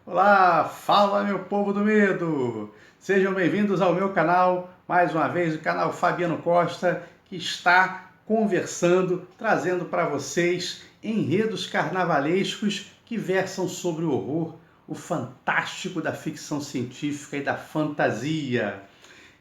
Olá, fala meu povo do medo! Sejam bem-vindos ao meu canal, mais uma vez o canal Fabiano Costa, que está conversando, trazendo para vocês enredos carnavalescos que versam sobre o horror, o fantástico da ficção científica e da fantasia.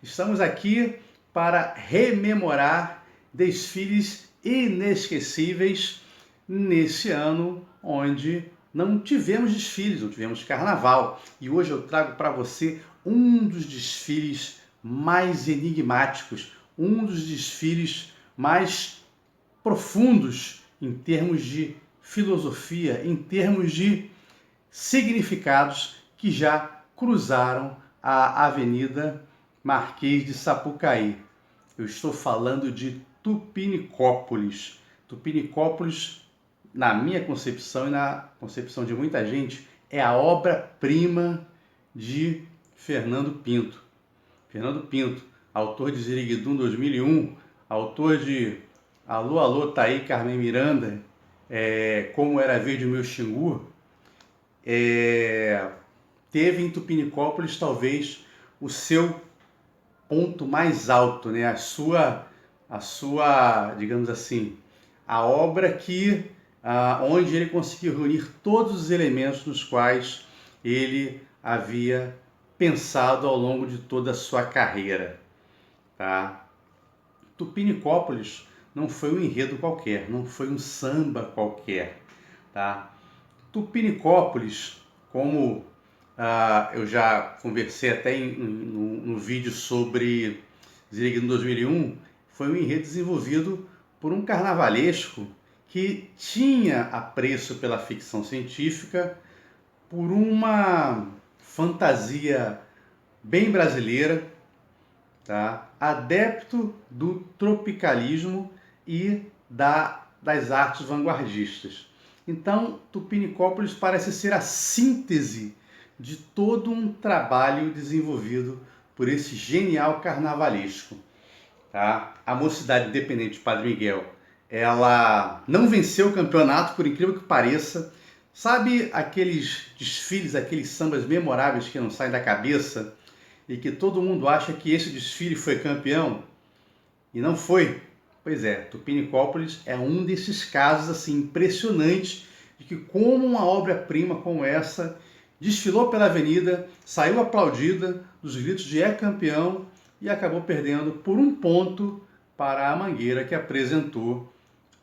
Estamos aqui para rememorar desfiles inesquecíveis nesse ano onde não tivemos desfiles, não tivemos carnaval. E hoje eu trago para você um dos desfiles mais enigmáticos, um dos desfiles mais profundos em termos de filosofia, em termos de significados que já cruzaram a Avenida Marquês de Sapucaí. Eu estou falando de Tupinicópolis. Tupinicópolis, na minha concepção e na concepção de muita gente, é a obra-prima de Fernando Pinto. Fernando Pinto, autor de Ziriguidum 2001, autor de Alô, Alô, tá aí, Carmen Miranda, Como Era Verde o Meu Xingu, teve em Tupinicópolis talvez o seu ponto mais alto, né? A sua, digamos assim, a obra onde ele conseguiu reunir todos os elementos nos quais ele havia pensado ao longo de toda a sua carreira, tá? Tupinicópolis não foi um enredo qualquer, não foi um samba qualquer, tá? Tupinicópolis, como eu já conversei até no vídeo sobre Ziriguidum 2001, foi um enredo desenvolvido por um carnavalesco que tinha apreço pela ficção científica, por uma fantasia bem brasileira, tá? Adepto do tropicalismo e das artes vanguardistas. Então, Tupinicópolis parece ser a síntese de todo um trabalho desenvolvido por esse genial carnavalesco. Tá? A Mocidade Independente de Padre Miguel, ela não venceu o campeonato, por incrível que pareça. Sabe aqueles desfiles, aqueles sambas memoráveis que não saem da cabeça e que todo mundo acha que esse desfile foi campeão e não foi? Pois é, Tupinicópolis é um desses casos assim impressionantes de que como uma obra-prima como essa desfilou pela avenida, saiu aplaudida dos gritos de é campeão e acabou perdendo por um ponto para a Mangueira, que apresentou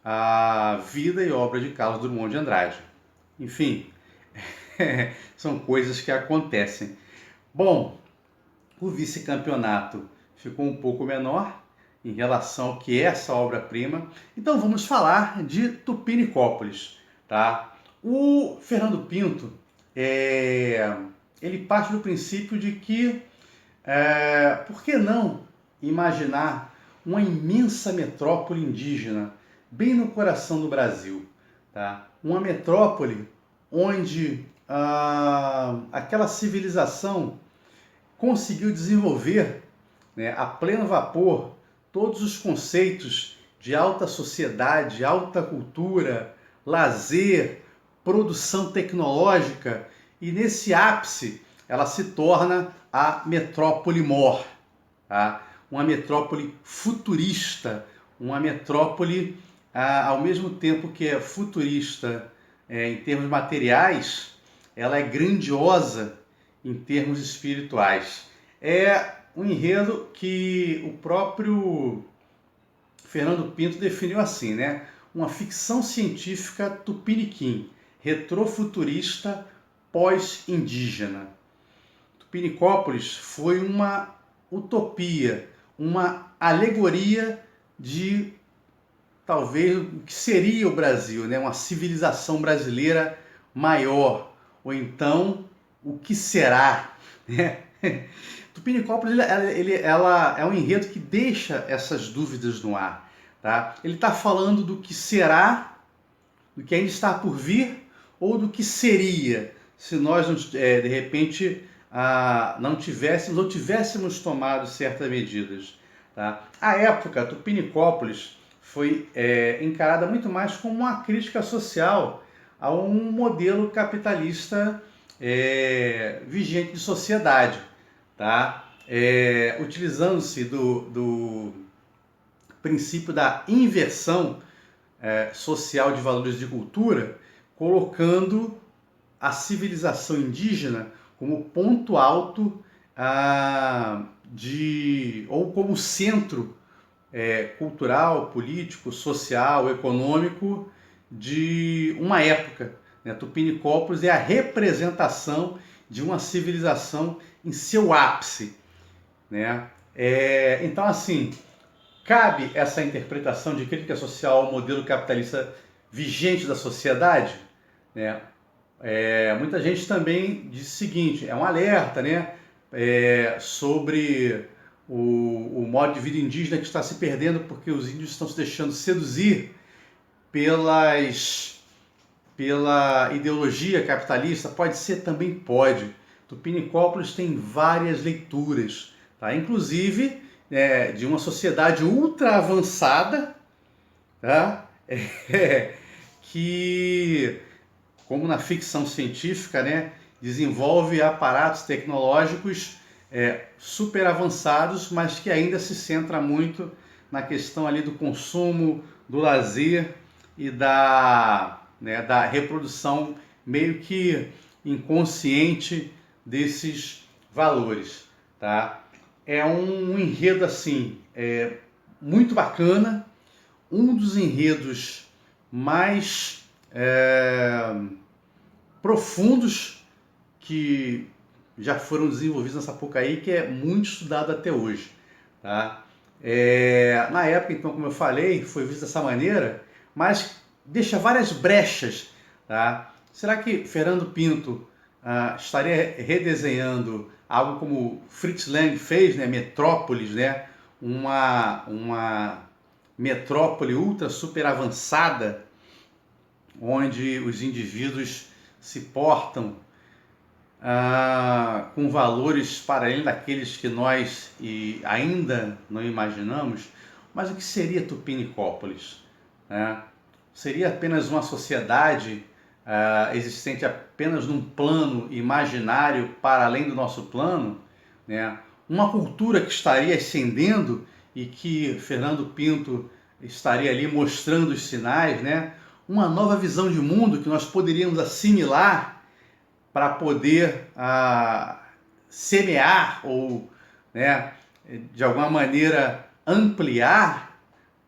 a vida e obra de Carlos Drummond de Andrade. Enfim, são coisas que acontecem. Bom, o vice-campeonato ficou um pouco menor em relação ao que é essa obra-prima. Então vamos falar de Tupinicópolis, tá? O Fernando Pinto, ele parte do princípio de que, por que não imaginar uma imensa metrópole indígena bem no coração do Brasil, tá? Uma metrópole onde aquela civilização conseguiu desenvolver, né, a pleno vapor todos os conceitos de alta sociedade, alta cultura, lazer, produção tecnológica, e nesse ápice ela se torna a metrópole mor, tá? Uma metrópole futurista, uma metrópole, ao mesmo tempo que é futurista em termos materiais, ela é grandiosa em termos espirituais. É um enredo que o próprio Fernando Pinto definiu assim, né? Uma ficção científica tupiniquim, retrofuturista, pós-indígena. Tupinicópolis foi uma utopia, uma alegoria de talvez o que seria o Brasil, né? Uma civilização brasileira maior, ou então o que será, né? Tupinicópolis ela é um enredo que deixa essas dúvidas no ar, tá? Ele está falando do que será, do que ainda está por vir, ou do que seria se nós de repente não tivéssemos ou tivéssemos tomado certas medidas, tá? À época, Tupinicópolis foi encarada muito mais como uma crítica social a um modelo capitalista vigente de sociedade, tá? Utilizando-se do princípio da inversão social de valores de cultura, colocando a civilização indígena como ponto alto ou como centro cultural, político, social, econômico de uma época. Né? Tupinicópolis é a representação de uma civilização em seu ápice. Né? Então, assim, cabe essa interpretação de crítica social ao modelo capitalista vigente da sociedade? Né? Muita gente também diz o seguinte, é um alerta, né? Sobre o modo de vida indígena que está se perdendo porque os índios estão se deixando seduzir pela ideologia capitalista. Pode ser? Também pode. Tupinicópolis tem várias leituras, tá? Inclusive de uma sociedade ultra avançada, tá? Que, como na ficção científica, né, desenvolve aparatos tecnológicos super avançados, mas que ainda se centra muito na questão ali do consumo, do lazer e da reprodução meio que inconsciente desses valores, tá? É um enredo assim muito bacana, um dos enredos mais profundos que já foram desenvolvidos nessa Sapucaí, que é muito estudado até hoje, tá? Na época, então, como eu falei, foi visto dessa maneira, mas deixa várias brechas, tá? Será que Fernando Pinto estaria redesenhando algo como Fritz Lang fez, né? Metrópolis, né? Uma metrópole ultra super avançada, onde os indivíduos se portam com valores para além daqueles que nós ainda não imaginamos. Mas o que seria Tupinicópolis? Né? Seria apenas uma sociedade existente apenas num plano imaginário para além do nosso plano? Né? Uma cultura que estaria ascendendo e que Fernando Pinto estaria ali mostrando os sinais, né? Uma nova visão de mundo que nós poderíamos assimilar para poder semear ou, né, de alguma maneira ampliar,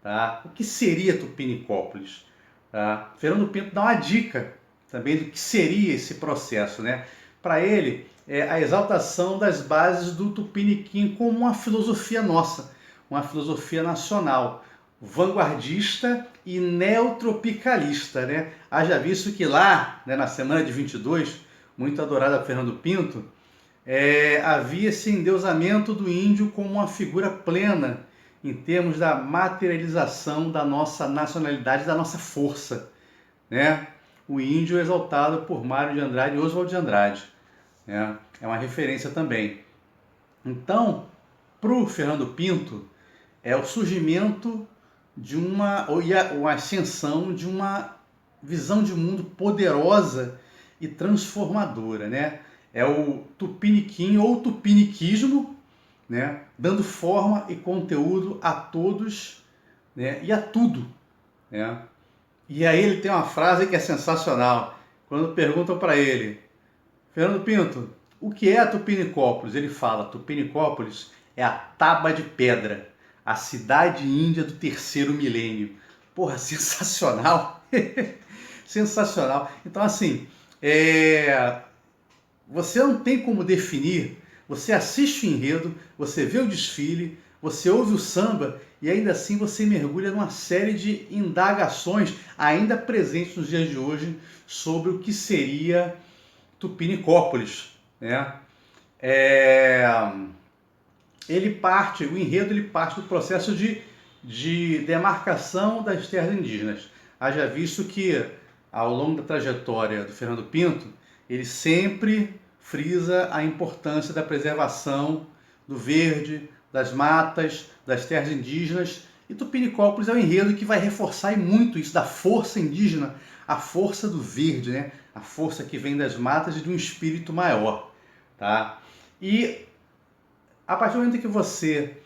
tá? O que seria Tupinicópolis? Tá? Fernando Pinto dá uma dica também do que seria esse processo, né? Para ele, a exaltação das bases do Tupiniquim como uma filosofia nossa, uma filosofia nacional, vanguardista e neotropicalista, né? Haja visto que lá, né, na semana de 22, muito adorada por Fernando Pinto, havia esse endeusamento do índio como uma figura plena em termos da materialização da nossa nacionalidade, da nossa força, né? O índio exaltado por Mário de Andrade e Oswald de Andrade, né? É uma referência também. Então, para o Fernando Pinto, é o surgimento de uma ascensão de uma visão de mundo poderosa e transformadora, né? É o tupiniquim ou tupiniquismo, né? Dando forma e conteúdo a todos, né? E a tudo, né? E aí ele tem uma frase que é sensacional. Quando perguntam para ele, Fernando Pinto, o que é a Tupinicópolis? Ele fala, Tupinicópolis é a Taba de Pedra, a cidade índia do terceiro milênio. Porra, sensacional! Sensacional. Então, assim, você não tem como definir, você assiste o enredo, você vê o desfile, você ouve o samba e ainda assim você mergulha numa série de indagações ainda presentes nos dias de hoje sobre o que seria Tupinicópolis, né? O enredo ele parte do processo de demarcação das terras indígenas. Haja visto que, ao longo da trajetória do Fernando Pinto, ele sempre frisa a importância da preservação do verde, das matas, das terras indígenas E Tupinicópolis é um enredo que vai reforçar muito isso da força indígena, a força do verde, né? A força que vem das matas e de um espírito maior, tá? E a partir do momento que você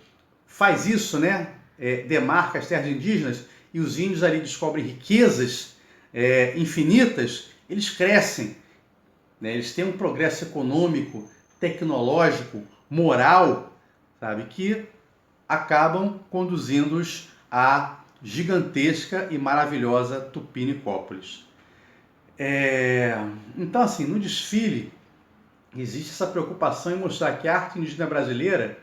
faz isso, né? Demarca as terras indígenas e os índios ali descobrem riquezas infinitas, eles crescem, né? Eles têm um progresso econômico, tecnológico, moral, sabe? Que acabam conduzindo-os à gigantesca e maravilhosa Tupinicópolis. Então, assim, no desfile existe essa preocupação em mostrar que a arte indígena brasileira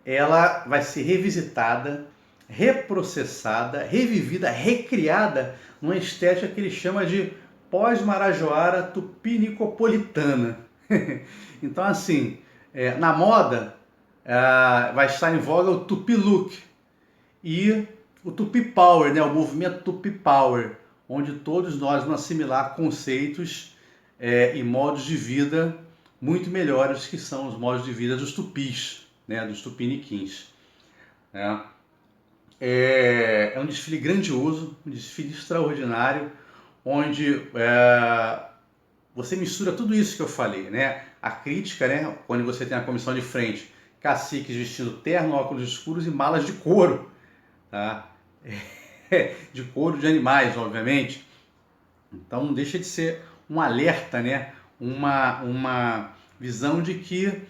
ela vai ser revisitada, reprocessada, revivida, recriada numa estética que ele chama de pós-marajoara tupinicopolitana. Então, assim, na moda vai estar em voga o Tupi Look e o Tupi Power, né, o movimento Tupi Power, onde todos nós vamos assimilar conceitos e modos de vida muito melhores que são os modos de vida dos tupis, né, dos tupiniquins. É um desfile grandioso, um desfile extraordinário, onde você mistura tudo isso que eu falei, né? A crítica, né? Quando você tem a comissão de frente, caciques vestindo terno, óculos escuros e malas de couro, tá? De couro de animais, obviamente. Então não deixa de ser um alerta, né? Uma visão de que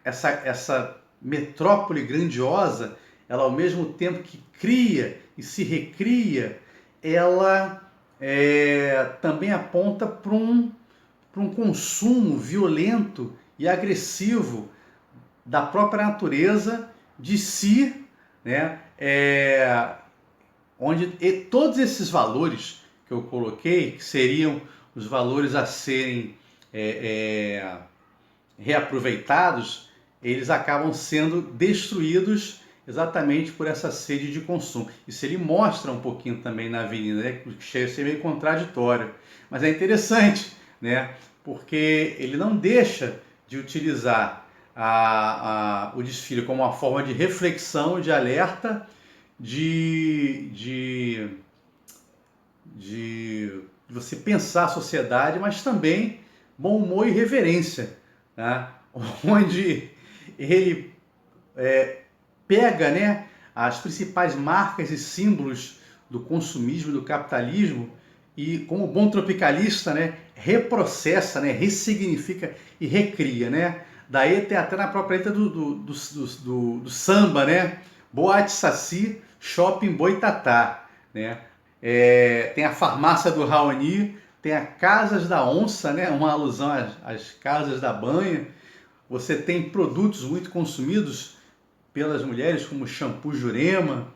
essa metrópole grandiosa, ela ao mesmo tempo que cria e se recria, ela também aponta para um consumo violento e agressivo da própria natureza, de si, né? Onde todos esses valores que eu coloquei, que seriam os valores a serem reaproveitados, eles acabam sendo destruídos exatamente por essa sede de consumo. Isso ele mostra um pouquinho também na Avenida, né? Que chega a ser meio contraditório. Mas é interessante, né? Porque ele não deixa de utilizar o desfile como uma forma de reflexão, de alerta, de você pensar a sociedade, mas também bom humor e reverência, tá? Onde ele pega, né, as principais marcas e símbolos do consumismo e do capitalismo e, como bom tropicalista, né, reprocessa, né, ressignifica e recria, né? Daí tem até na própria letra do samba, né? Boate Saci, Shopping Boitatá, né? Tem a farmácia do Raoni, tem a Casas da Onça, né? Uma alusão às casas da banha. Você tem produtos muito consumidos pelas mulheres, como shampoo Jurema,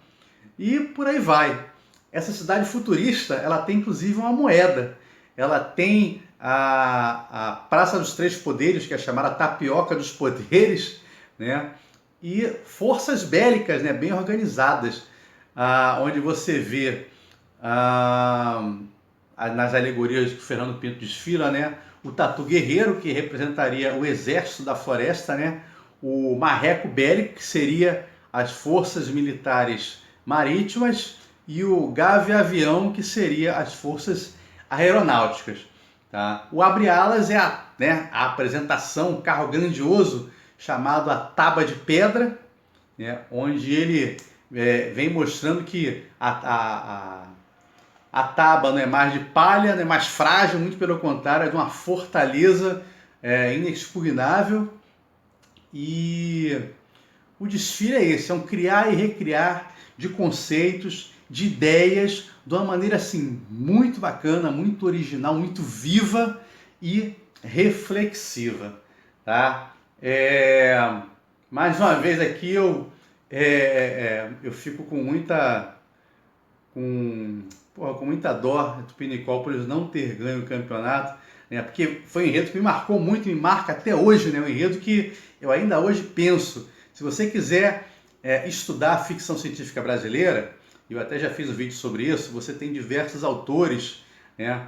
e por aí vai. Essa cidade futurista, ela tem inclusive uma moeda. Ela tem a Praça dos Três Poderes, que é chamada Tapioca dos Poderes, né? E forças bélicas, né, bem organizadas, onde você vê nas alegorias que o Fernando Pinto desfila, né, o tatu guerreiro, que representaria o exército da floresta, né, o marreco bélico, que seria as forças militares marítimas, e o gave-avião, que seria as forças aeronáuticas. Tá? O abre-alas é a apresentação, um carro grandioso chamado a Taba de Pedra, né, onde ele vem mostrando que a taba não é mais de palha, não é mais frágil, muito pelo contrário, é de uma fortaleza inexpugnável. E o desfile é esse, é um criar e recriar de conceitos, de ideias, de uma maneira assim muito bacana, muito original, muito viva e reflexiva, tá? Mais uma vez aqui eu fico com muita dó de Tupinicópolis não ter ganho o campeonato, né? Porque foi um enredo que me marcou muito, me marca até hoje, né? Um enredo que eu ainda hoje penso. Se você quiser estudar a ficção científica brasileira, eu até já fiz um vídeo sobre isso, você tem diversos autores, né?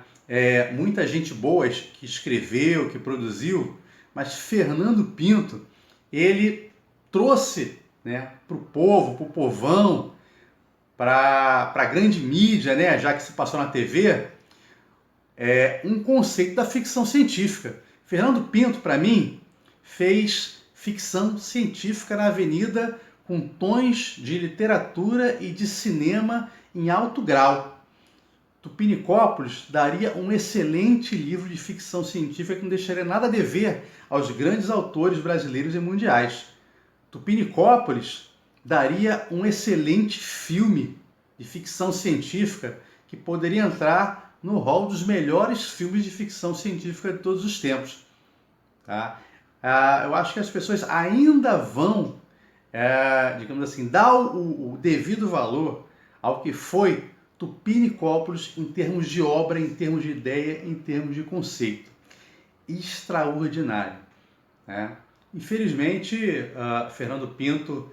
Muita gente boa que escreveu, que produziu, mas Fernando Pinto, ele trouxe, né, para o povo, para o povão, para a grande mídia, né, já que se passou na TV, um conceito da ficção científica. Fernando Pinto, para mim, fez ficção científica na Avenida com tons de literatura e de cinema em alto grau. Tupinicópolis daria um excelente livro de ficção científica que não deixaria nada a dever aos grandes autores brasileiros e mundiais. Tupinicópolis daria um excelente filme de ficção científica que poderia entrar no hall dos melhores filmes de ficção científica de todos os tempos. Tá? Eu acho que as pessoas ainda vão, digamos assim, dar o devido valor ao que foi Tupinicópolis em termos de obra, em termos de ideia, em termos de conceito. Extraordinário. Né? Infelizmente, Fernando Pinto,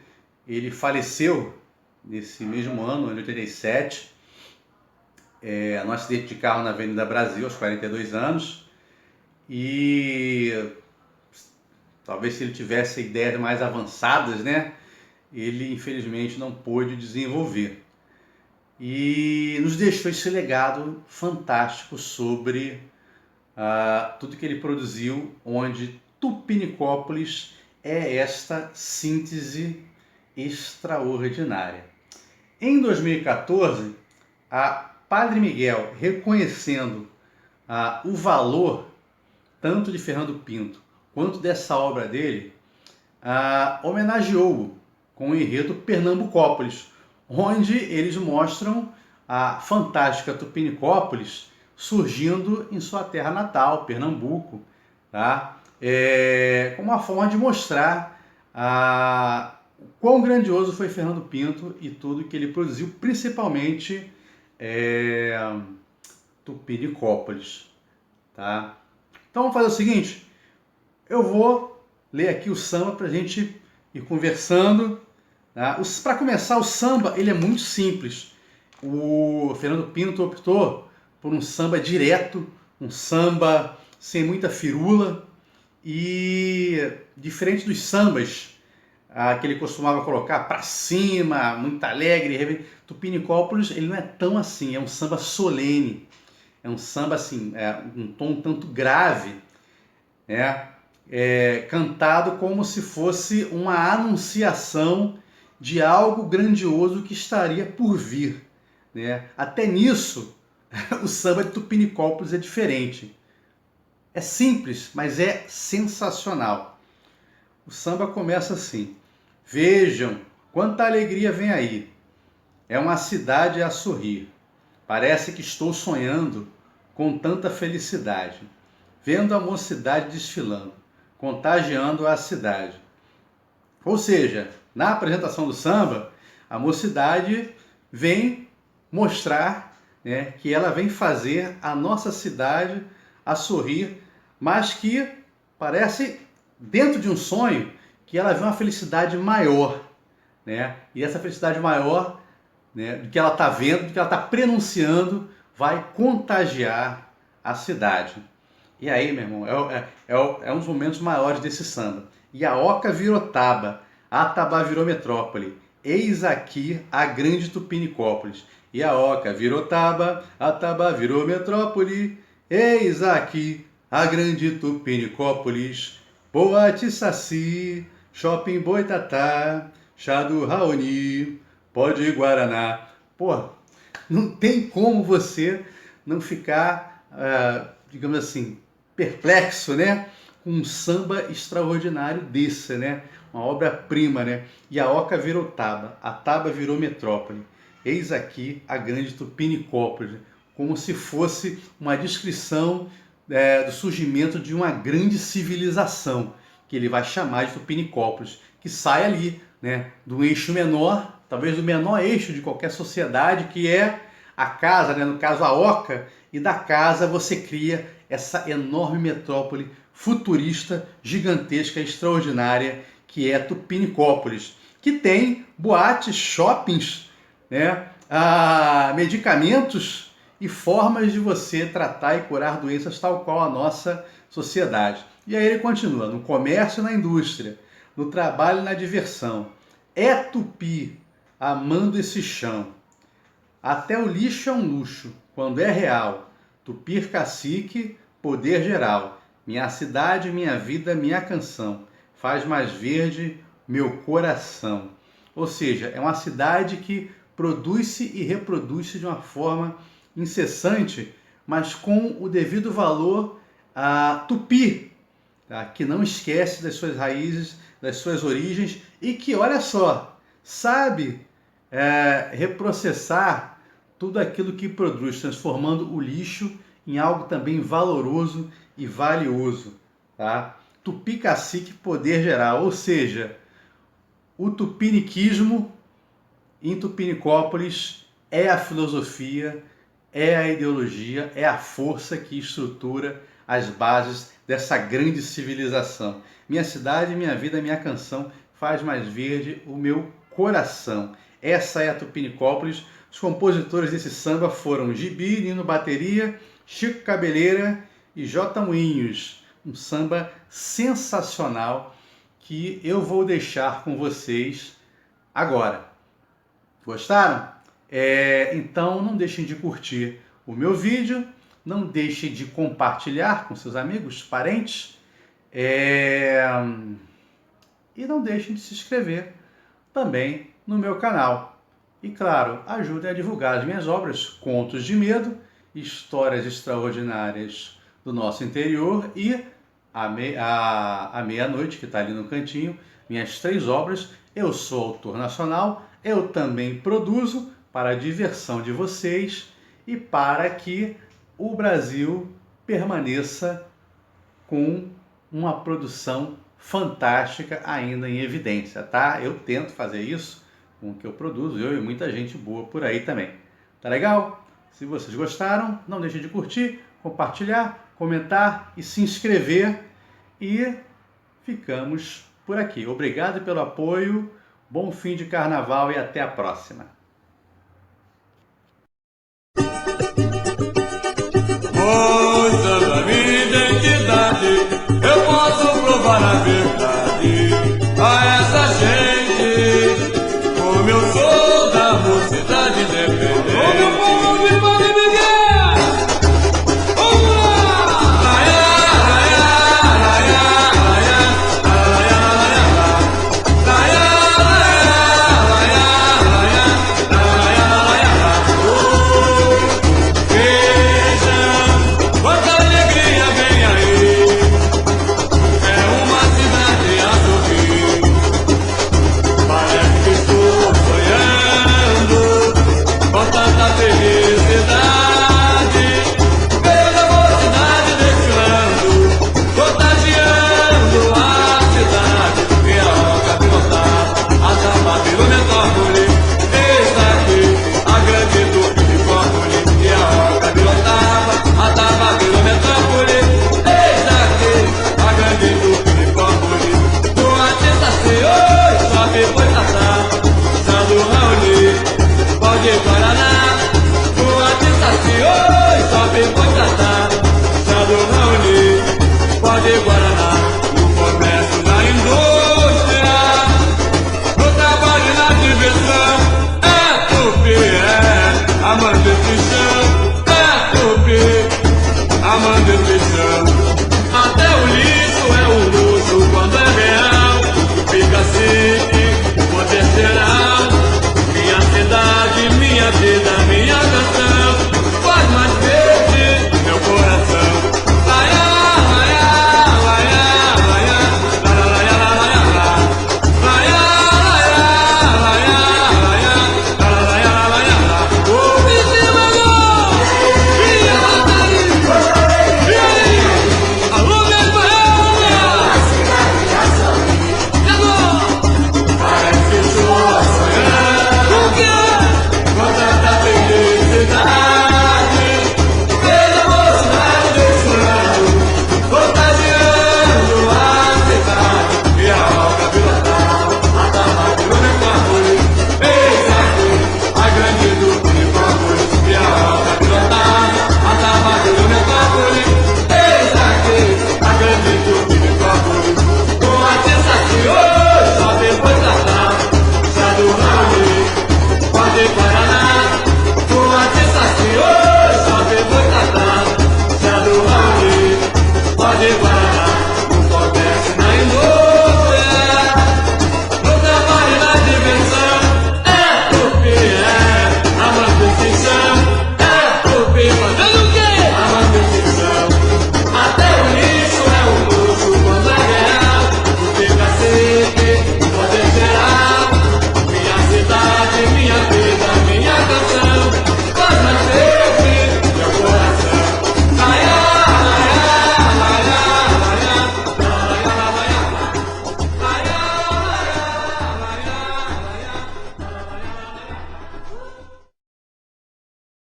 ele faleceu nesse mesmo ano, em 87, num acidente de carro na Avenida Brasil, aos 42 anos, e talvez se ele tivesse ideias mais avançadas, né, ele infelizmente não pôde desenvolver. E nos deixou esse legado fantástico sobre tudo que ele produziu, onde Tupinicópolis é esta síntese extraordinária. Em 2014, a Padre Miguel, reconhecendo o valor tanto de Fernando Pinto quanto dessa obra dele, homenageou-o com o enredo Pernambucópolis, onde eles mostram a fantástica Tupinicópolis surgindo em sua terra natal, Pernambuco, tá? Como uma forma de mostrar o quão grandioso foi Fernando Pinto e tudo que ele produziu, principalmente Tupinicópolis. Tá? Então vamos fazer o seguinte, eu vou ler aqui o samba para a gente ir conversando. Tá? Para começar, o samba ele é muito simples. O Fernando Pinto optou por um samba direto, um samba sem muita firula, e diferente dos sambas que ele costumava colocar para cima, muito alegre, Tupinicópolis ele não é tão assim, é um samba solene, é um samba assim, um tom tanto grave, né? Cantado como se fosse uma anunciação de algo grandioso que estaria por vir, né? Até nisso, o samba de Tupinicópolis é diferente. É simples, mas é sensacional. O samba começa assim: vejam quanta alegria vem aí. É uma cidade a sorrir. Parece que estou sonhando com tanta felicidade. Vendo a mocidade desfilando, contagiando a cidade. Ou seja, na apresentação do samba, a mocidade vem mostrar, né, que ela vem fazer a nossa cidade a sorrir, mas que parece, dentro de um sonho, que ela vê uma felicidade maior, né? E essa felicidade maior, né, do que ela está vendo, do que ela está prenunciando, vai contagiar a cidade. E aí, meu irmão, é um dos momentos maiores desse samba. E a oca virou taba, a taba virou metrópole, eis aqui a grande Tupinicópolis. E a oca virou taba, a taba virou metrópole, eis aqui a grande Tupinicópolis. Boate Saci, Shopping Boitatá, Chá do Raoni, Pó de Guaraná. Pô, não tem como você não ficar, digamos assim, perplexo, né? Com um samba extraordinário desse, né? Uma obra-prima, né? E a oca virou taba, a taba virou metrópole. Eis aqui a grande Tupinicópolis, como se fosse uma descrição do surgimento de uma grande civilização, que ele vai chamar de Tupinicópolis, que sai ali, né, do eixo menor, talvez do menor eixo de qualquer sociedade, que é a casa, né, no caso a oca, e da casa você cria essa enorme metrópole futurista, gigantesca, extraordinária, que é Tupinicópolis, que tem boates, shoppings, né, medicamentos e formas de você tratar e curar doenças tal qual a nossa sociedade. E aí ele continua: no comércio e na indústria, no trabalho e na diversão, É Tupi, amando esse chão. Até o lixo é um luxo, quando é real. Tupi cacique, poder geral. Minha cidade, minha vida, minha canção. Faz mais verde meu coração. Ou seja, é uma cidade que produz-se e reproduz-se de uma forma incessante, mas com o devido valor a Tupi, tá? Que não esquece das suas raízes, das suas origens e que, olha só, sabe reprocessar tudo aquilo que produz, transformando o lixo em algo também valoroso e valioso. Tá? Tupi cacique, poder geral, ou seja, o tupiniquismo em Tupinicópolis é a filosofia, é a ideologia, é a força que estrutura as bases dessa grande civilização. Minha cidade, minha vida, minha canção, faz mais verde o meu coração. Essa é a Tupinicópolis. Os compositores desse samba foram Gibi, Nino Bateria, Chico Cabeleira e J. Moinhos. Um samba sensacional que eu vou deixar com vocês agora. Gostaram? Então não deixem de curtir o meu vídeo, não deixem de compartilhar com seus amigos, parentes, e não deixem de se inscrever também no meu canal. E claro, ajudem a divulgar as minhas obras, Contos de Medo, Histórias Extraordinárias do Nosso Interior e A Meia-Noite, que está ali no cantinho, minhas 3 obras. Eu sou autor nacional, eu também produzo para a diversão de vocês e para que o Brasil permaneça com uma produção fantástica ainda em evidência, tá? Eu tento fazer isso com o que eu produzo, eu e muita gente boa por aí também. Tá legal? Se vocês gostaram, não deixem de curtir, compartilhar, comentar e se inscrever. E ficamos por aqui. Obrigado pelo apoio, bom fim de carnaval e até a próxima. Coisa da minha identidade, eu posso provar a verdade a essa gente, como eu sou da mocidade independente. Ô meu povo, me manda Miguel! Vamos lá! Quanta alegria vem aí, é uma cidade a sorrir. Parece que estou sonhando com tanta felicidade. Vejo a mocidade desfilando, toda